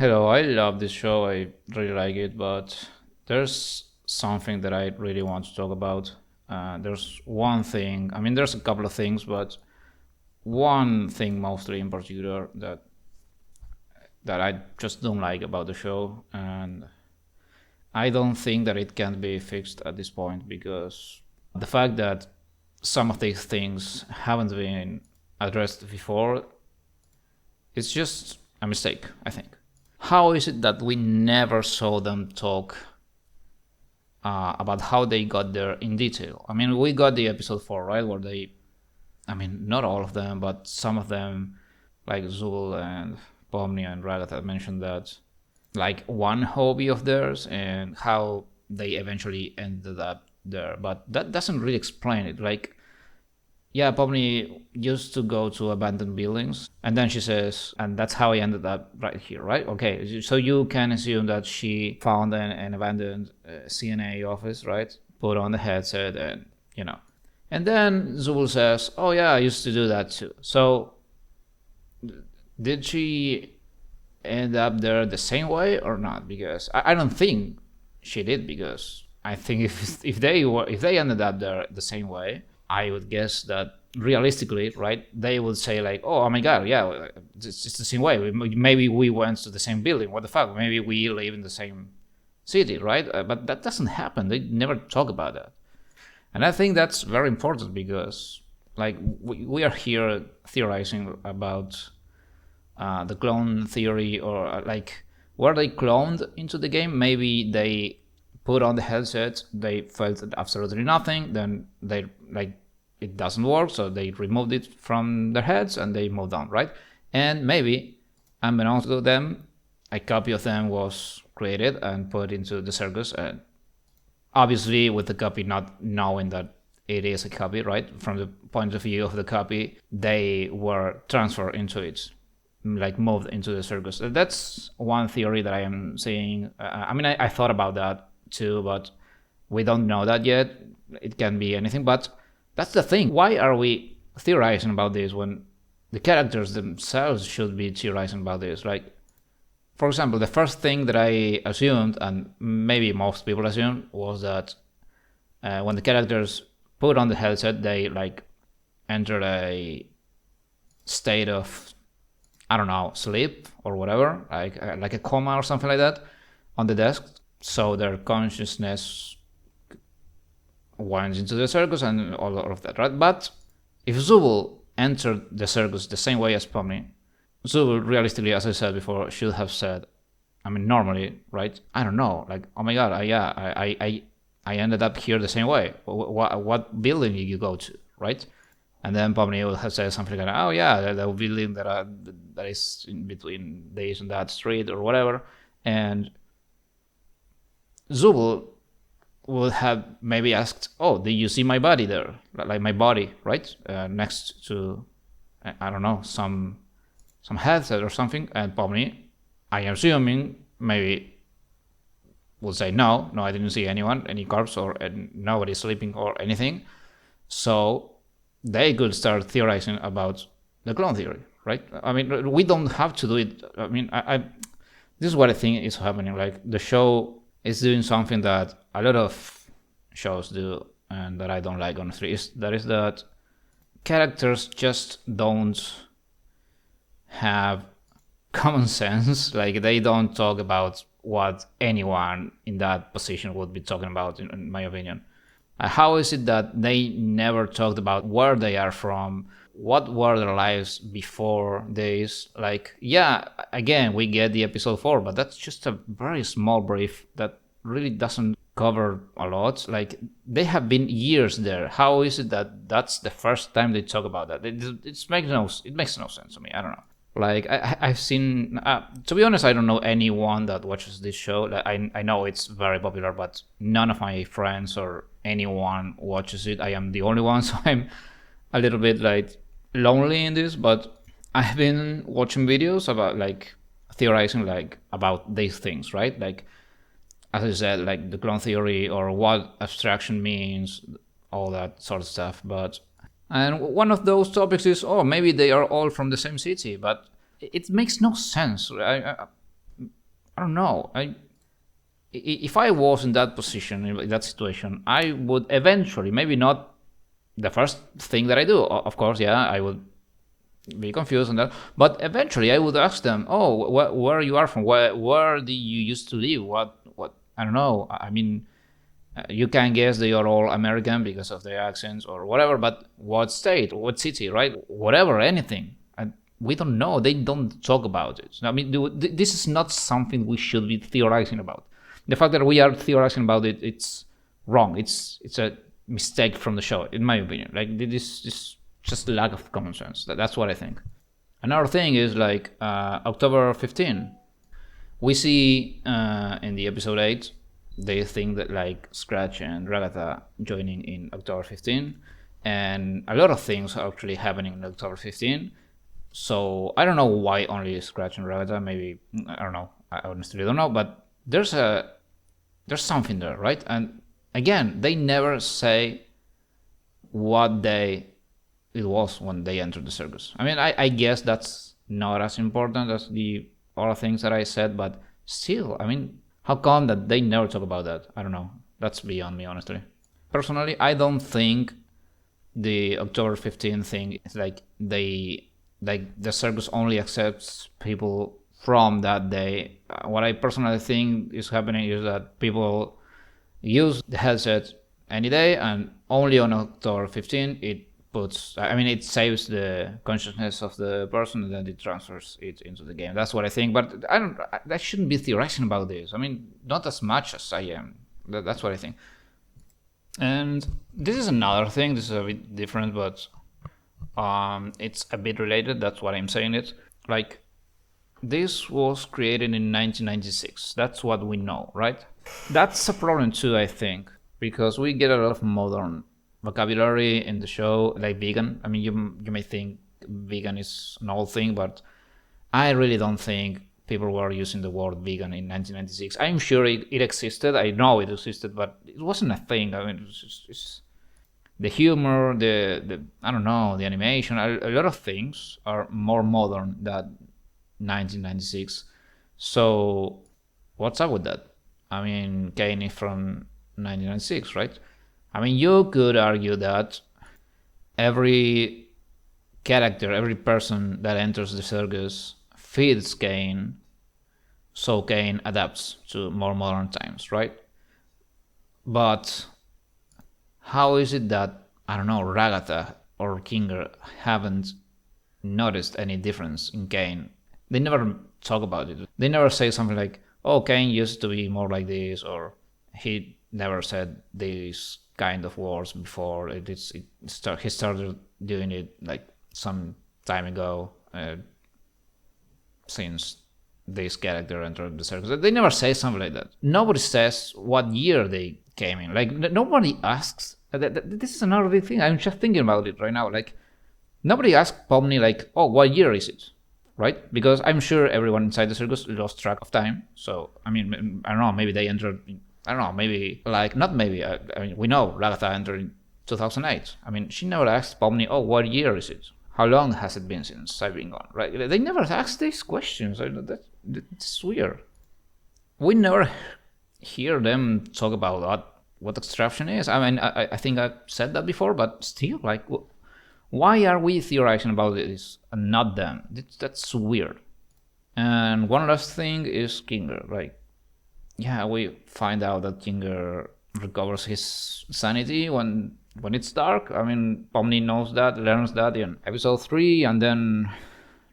Hello, I love this show. I really like it, but there's something that I really want to talk about. There's one thing, there's a couple of things, but one thing mostly in particular that I just don't like about the show, and I don't think that it can be fixed at this point because the fact that some of these things haven't been addressed before is just a mistake, I think. How is it that we never saw them talk about how they got there in detail? We got the episode 4, right? Where not all of them, but some of them, like Zul and Pomni and Ragatha mentioned that, like, one hobby of theirs and how they eventually ended up there. But that doesn't really explain it. Like, yeah, Pomni used to go to abandoned buildings, and then she says, and that's how I ended up right here, right? Okay, so you can assume that she found an abandoned CNA office, right? Put on the headset and. And then Zul says, oh yeah, I used to do that too. So did she end up there the same way or not? Because I don't think she did, because I think if they ended up there the same way, I would guess that realistically, right, they would say like, oh my god, yeah, it's the same way. Maybe we went to the same building. What the fuck? Maybe we live in the same city, right? But that doesn't happen. They never talk about that. And I think that's very important because, like, we are here theorizing about the clone theory, or like, were they cloned into the game? Maybe they put on the headset, they felt absolutely nothing, then they, like, it doesn't work, so they removed it from their heads and they moved on, right? And maybe, unbeknownst to them, a copy of them was created and put into the circus, and obviously with the copy not knowing that it is a copy, right? From the point of view of the copy, they were transferred into it, like moved into the circus. That's one theory that I am seeing. I thought about that too, but we don't know that yet. It can be anything, but that's the thing. Why are we theorizing about this when the characters themselves should be theorizing about this? Like, for example, the first thing that I assumed, and maybe most people assumed, was that when the characters put on the headset, they, like, entered a state of, I don't know, sleep or whatever, like a coma or something like that on the desk. So their consciousness went into the circus and all of that, right? But if Zubul entered the circus the same way as Pomni, Zubul, realistically, as I said before, should have said, normally, right? I don't know, like, oh my god, I ended up here the same way. What building did you go to, right? And then Pomni would have said something like, oh yeah, the building that is in between this and that street or whatever. And Zubul would have maybe asked, oh, did you see my body there? Like my body, right? Next to, I don't know, some headset or something. And Pomni, I am assuming, maybe would say, no, I didn't see anyone, any corpse, or nobody sleeping or anything. So they could start theorizing about the clone theory, right? We don't have to do it. This is what I think is happening. Like, the show is doing something that a lot of shows do, and that I don't like, honestly, is that characters just don't have common sense. Like, they don't talk about what anyone in that position would be talking about, in my opinion. How is it that they never talked about where they are from, what were their lives before this? Like, yeah, again, we get the episode 4, but that's just a very small brief that really doesn't cover a lot. Like, they have been years there. How is it that that's the first time they talk about that? It makes no sense to me. I don't know. Like, I've seen, to be honest, I don't know anyone that watches this show. Like, I know it's very popular, but none of my friends or anyone watches it. I am the only one, so I'm a little bit, like, lonely in this. But I've been watching videos about, like, theorizing, like, about these things, right? Like, as I said, like the clone theory, or what abstraction means, all that sort of stuff. And one of those topics is, maybe they are all from the same city, but it makes no sense. I don't know. If I was in that position, in that situation, I would eventually, maybe not the first thing that I do, of course, yeah, I would be confused on that, but eventually I would ask them, oh, where you are from, where do you used to live, what, I don't know. I mean, you can guess they are all American because of their accents or whatever, but what state, what city, right? Whatever, anything. And we don't know. They don't talk about it. I mean, this is not something we should be theorizing about. The fact that we are theorizing about it, it's wrong. It's a mistake from the show, in my opinion. Like, this is just lack of common sense. That's what I think. Another thing is like October 15. We see in the episode 8, they think that like Scratch and Ragatha joining in October 15, and a lot of things are actually happening in October 15. So I don't know why only Scratch and Ragatha. Maybe, I don't know. I honestly don't know. But there's something there, right? And again, they never say what day it was when they entered the circus. I mean, I guess that's not as important as the other things that I said, but still, I mean, how come that they never talk about that? I don't know. That's beyond me, honestly. Personally, I don't think the October 15th thing is like the circus only accepts people from that day. What I personally think is happening is that people use the headset any day, and only on October 15th it saves the consciousness of the person, and then it transfers it into the game. That's what I think, but I shouldn't be theorizing about this. I mean, not as much as I am. That's what I think. And this is another thing. This is a bit different, but it's a bit related. That's what I'm saying it. Like, this was created in 1996. That's what we know, right? That's a problem too, I think, because we get a lot of modern vocabulary in the show, like vegan. I mean, you may think vegan is an old thing, but I really don't think people were using the word vegan in 1996. I'm sure it existed. I know it existed, but it wasn't a thing. I mean, it's the humor, the I don't know, the animation, a lot of things are more modern than 1996. So what's up with that? I mean, Kane is from 1996, right? I mean, you could argue that every character, every person that enters the circus feeds Kane, so Kane adapts to more modern times, right? But how is it that, I don't know, Ragatha or Kinger haven't noticed any difference in Kane? They never talk about it. They never say something like, oh, Kane used to be more like this, or he never said these kind of words before. He started doing it like some time ago, since this character entered the circus. They never say something like that. Nobody says what year they came in. Like, nobody asks. This is another big thing. I'm just thinking about it right now. Like, nobody asked Pomni like, oh, what year is it? Right? Because I'm sure everyone inside the circus lost track of time. So, I mean, I don't know, maybe they entered, I don't know, maybe, like, not maybe, I mean, we know Ragatha entered in 2008. I mean, she never asked Pomni, oh, what year is it? How long has it been since I've been gone? Right? They never ask these questions. That's weird. We never hear them talk about what extraction is. I mean, I think I've said that before, but still, like, why are we theorizing about this and not them? That's weird. And one last thing is Kinger. Like, yeah, we find out that Kinger recovers his sanity when it's dark. I mean, Pomni knows that, learns that in episode 3, and then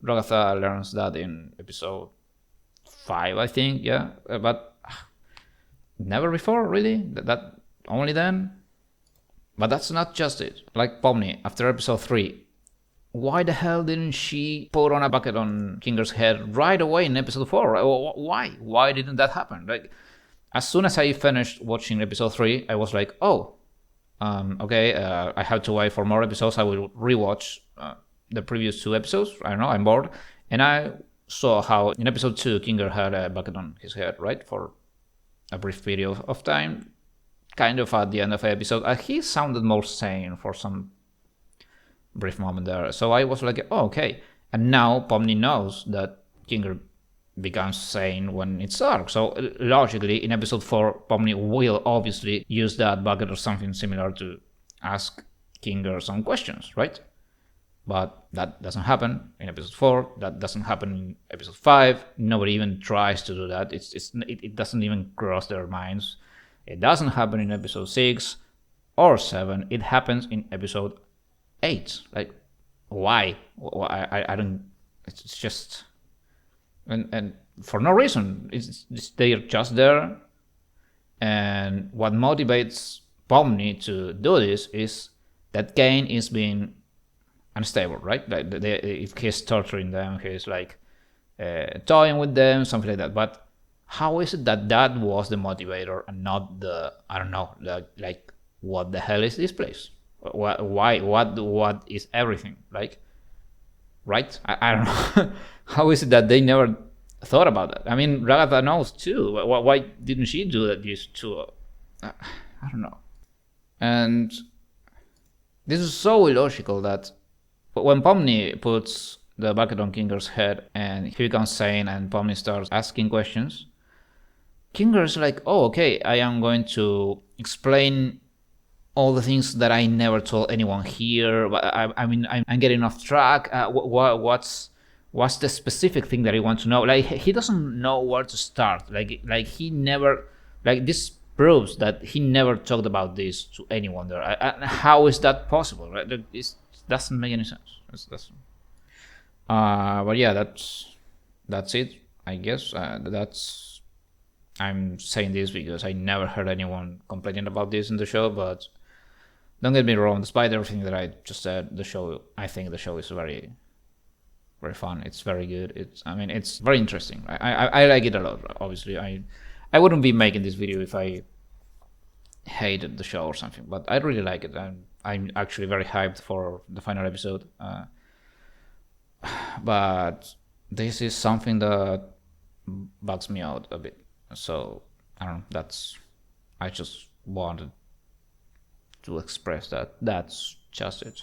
Ragatha learns that in episode 5, I think, yeah. But never before, really? That only then? But that's not just it. Like Pomni, after episode 3, why the hell didn't she put on a bucket on Kinger's head right away in episode 4? Why? Why didn't that happen? Like, as soon as I finished watching episode 3, I was like, oh, okay, I have to wait for more episodes. I will rewatch the previous 2 episodes. I don't know, I'm bored. And I saw how in episode 2, Kinger had a bucket on his head, right? For a brief period of time. Kind of at the end of the episode. He sounded more sane for some brief moment there. So I was like, oh, okay. And now Pomni knows that Kinger becomes sane when it's dark. So logically, in episode 4, Pomni will obviously use that bucket or something similar to ask Kinger some questions, right? But that doesn't happen in episode 4. That doesn't happen in episode 5. Nobody even tries to do that. It doesn't even cross their minds. It doesn't happen in episode 6 or 7. It happens in episode 8. Like, why? I don't. It's just, and for no reason. They're just there. And what motivates Pomni to do this is that Kane is being unstable, right? Like if he's torturing them, he's like toying with them, something like that. But how is it that was the motivator and not the, I don't know, like what the hell is this place? Why? What is everything like? Right? I don't know. How is it that they never thought about that? I mean, Ragatha knows too. Why didn't she do that? Just to, I don't know. And this is so illogical that when Pomni puts the bucket on Kinger's head and he becomes sane and Pomni starts asking questions, Kinger's like, oh, okay, I am going to explain all the things that I never told anyone here. But I mean, I'm getting off track. What's the specific thing that I want to know? Like, he doesn't know where to start. Like he never, like, this proves that he never talked about this to anyone there. How is that possible? Right? It doesn't make any sense. But yeah, that's it. I guess I'm saying this because I never heard anyone complaining about this in the show. But don't get me wrong. Despite everything that I just said, I think the show is very, very fun. It's very good. It's very interesting. I like it a lot. Obviously, I wouldn't be making this video if I hated the show or something, but I really like it. I'm actually very hyped for the final episode. But this is something that bugs me out a bit. So I don't know. I just wanted to express that. That's just it.